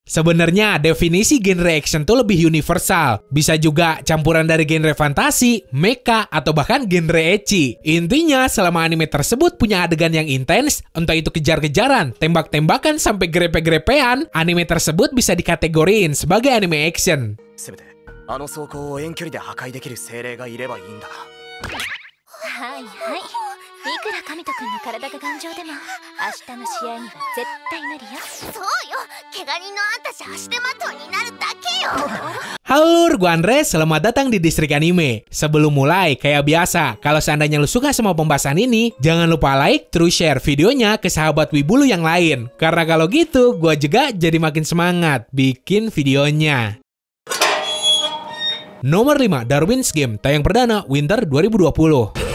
Sebenarnya definisi genre action tuh lebih universal. Bisa juga campuran dari genre fantasi, mecha, atau bahkan genre ecchi. Intinya selama anime tersebut punya adegan yang intens, entah itu kejar-kejaran, tembak-tembakan, sampai grepe-grepean, anime tersebut bisa dikategoriin sebagai anime action. Halo, gue Andre, selamat datang di Distrik Anime. Sebelum mulai, kayak biasa, kalau seandainya lu suka sama pembahasan ini, jangan lupa like, terus share videonya ke sahabat Wibulu yang lain. Karena kalau gitu, gue juga jadi makin semangat bikin videonya. Nomor 5, Darwin's Game, tayang perdana Winter 2020.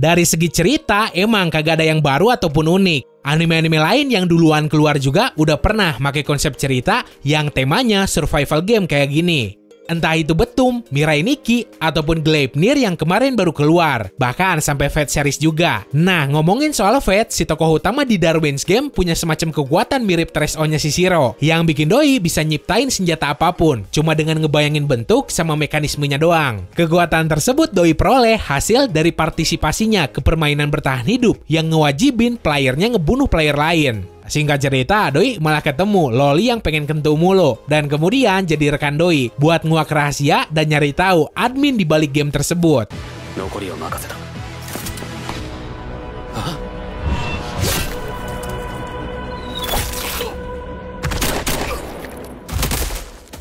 Dari segi cerita, emang kagak ada yang baru ataupun unik. Anime-anime lain yang duluan keluar juga udah pernah pakai konsep cerita yang temanya survival game kayak gini. Entah itu Betum, Mirai Nikki, ataupun Gleipnir yang kemarin baru keluar. Bahkan sampai Fate series juga. Nah, ngomongin soal Fate, si tokoh utama di Darwin's Game punya semacam kekuatan mirip Tresor-nya si Shiro, yang bikin doi bisa nyiptain senjata apapun, cuma dengan ngebayangin bentuk sama mekanismenya doang. Kekuatan tersebut doi peroleh hasil dari partisipasinya ke permainan bertahan hidup yang ngewajibin playernya ngebunuh player lain. Singkat cerita, doi malah ketemu loli yang pengen kentu mulu, dan kemudian jadi rekan doi buat nguak rahasia dan nyari tahu admin di balik game tersebut.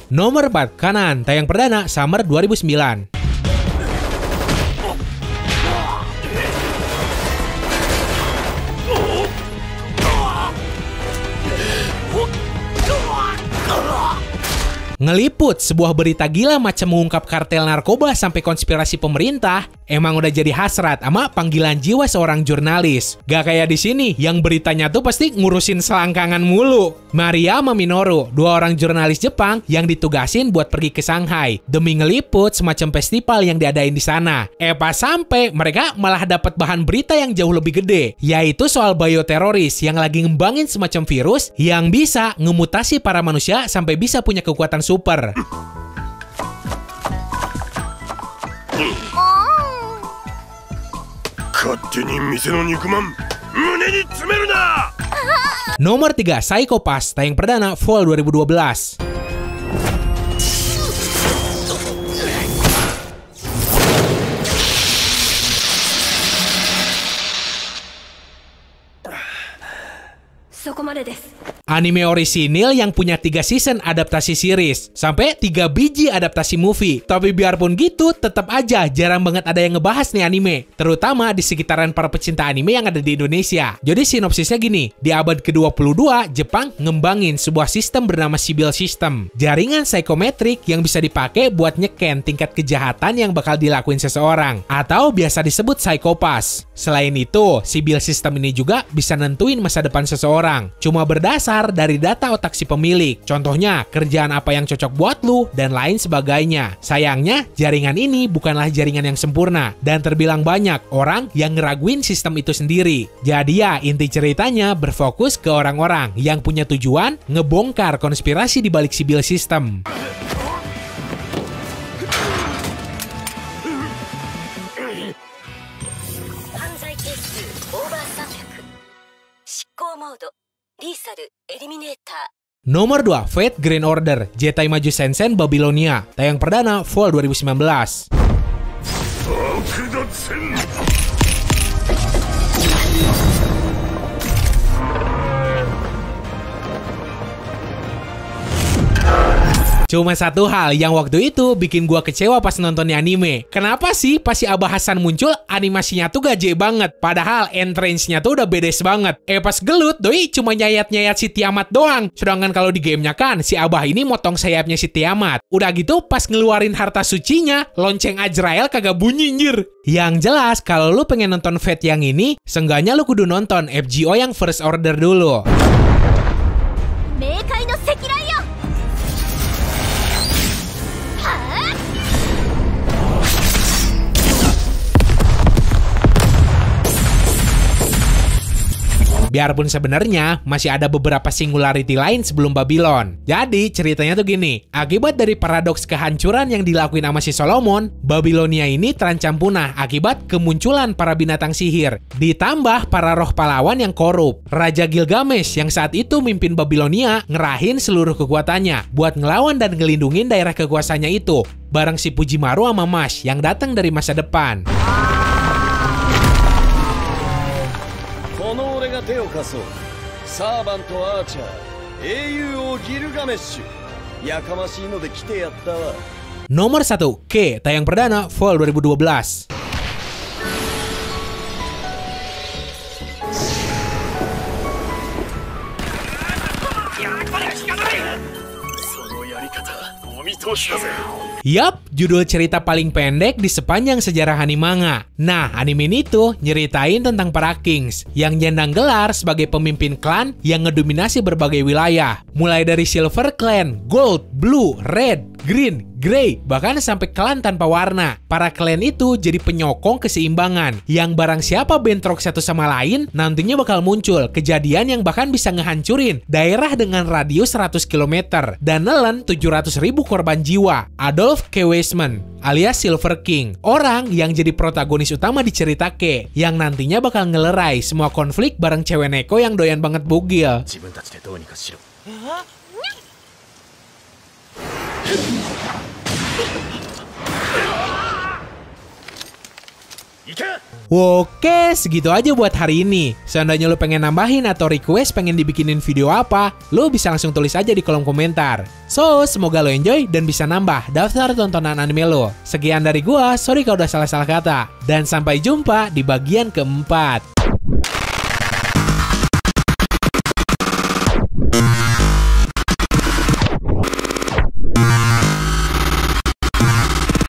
Nomor 4, Kanan, tayang perdana Summer 2009. Ngeliput sebuah berita gila macam mengungkap kartel narkoba sampai konspirasi pemerintah, emang udah jadi hasrat sama panggilan jiwa seorang jurnalis. Gak kayak di sini yang beritanya tuh pasti ngurusin selangkangan mulu. Maria sama Minoru, dua orang jurnalis Jepang yang ditugasin buat pergi ke Shanghai demi ngeliput semacam festival yang diadain di sana. Pas sampai mereka malah dapat bahan berita yang jauh lebih gede, yaitu soal bioteroris yang lagi ngembangin semacam virus yang bisa ngemutasi para manusia sampai bisa punya kekuatan super. Nomor 3, Psycho Pass, tayang perdana Fall 2012. Anime orisinil yang punya 3 season adaptasi series, sampai 3 biji adaptasi movie. Tapi biarpun gitu, tetap aja jarang banget ada yang ngebahas nih anime, terutama di sekitaran para pecinta anime yang ada di Indonesia. Jadi sinopsisnya gini, di abad ke-22, Jepang ngembangin sebuah sistem bernama Sibyl System, jaringan psikometrik yang bisa dipakai buat nyeken tingkat kejahatan yang bakal dilakuin seseorang, atau biasa disebut psikopas. Selain itu, Sibyl System ini juga bisa nentuin masa depan seseorang, cuma berdasar dari data otak si pemilik. Contohnya, kerjaan apa yang cocok buat lu, dan lain sebagainya. Sayangnya, jaringan ini bukanlah jaringan yang sempurna, dan terbilang banyak orang yang ngeraguin sistem itu sendiri. Jadi ya, inti ceritanya berfokus ke orang-orang yang punya tujuan ngebongkar konspirasi di balik Sibyl System. Nomor 2, Fate Grand Order, Jetai Maju Sensen Babylonia, tayang perdana Fall 2019. Cuma satu hal yang waktu itu bikin gua kecewa pas nonton anime. Kenapa sih pas si Abah Hasan muncul, animasinya tuh gaje banget, padahal entrance-nya tuh udah bedes banget. Pas gelut, doi cuma nyayat-nyayat si Tiamat doang. Sedangkan kalau di gamenya kan, si Abah ini motong sayapnya si Tiamat. Udah gitu, pas ngeluarin harta sucinya, lonceng Azrael kagak bunyi nyir. Yang jelas, kalau lu pengen nonton Fate yang ini, seenggaknya lu kudu nonton FGO yang First Order dulu. Biarpun sebenarnya masih ada beberapa singularity lain sebelum Babylon. Jadi ceritanya tuh gini, akibat dari paradoks kehancuran yang dilakuin sama si Solomon, Babilonia ini terancam punah akibat kemunculan para binatang sihir. Ditambah para roh pahlawan yang korup. Raja Gilgamesh yang saat itu mimpin Babilonia ngerahin seluruh kekuatannya buat ngelawan dan ngelindungin daerah kekuasaannya itu, bareng si Pujimaru sama Mash yang datang dari masa depan. Nomor 1, K, tayang perdana Fall 2012. Yap, judul cerita paling pendek di sepanjang sejarah anime. Nah, anime ini tuh nyeritain tentang para kings yang nyandang gelar sebagai pemimpin klan yang ngedominasi berbagai wilayah. Mulai dari Silver Clan, Gold, Blue, Red, Green, Grey, bahkan sampai klan tanpa warna. Para klan itu jadi penyokong keseimbangan, yang barang siapa bentrok satu sama lain, nantinya bakal muncul kejadian yang bahkan bisa ngehancurin daerah dengan radius 100 km dan nelen 700.000 korban jiwa. Adolf K. Weisman alias Silver King, orang yang jadi protagonis utama di cerita K, yang nantinya bakal ngelerai semua konflik bareng cewek neko yang doyan banget bugil. Oke, segitu aja buat hari ini. Seandainya lo pengen nambahin atau request pengen dibikinin video apa, lo bisa langsung tulis aja di kolom komentar. So, semoga lo enjoy dan bisa nambah daftar tontonan anime lo. Sekian dari gua, sorry kalau udah salah-salah kata. Dan sampai jumpa di bagian keempat.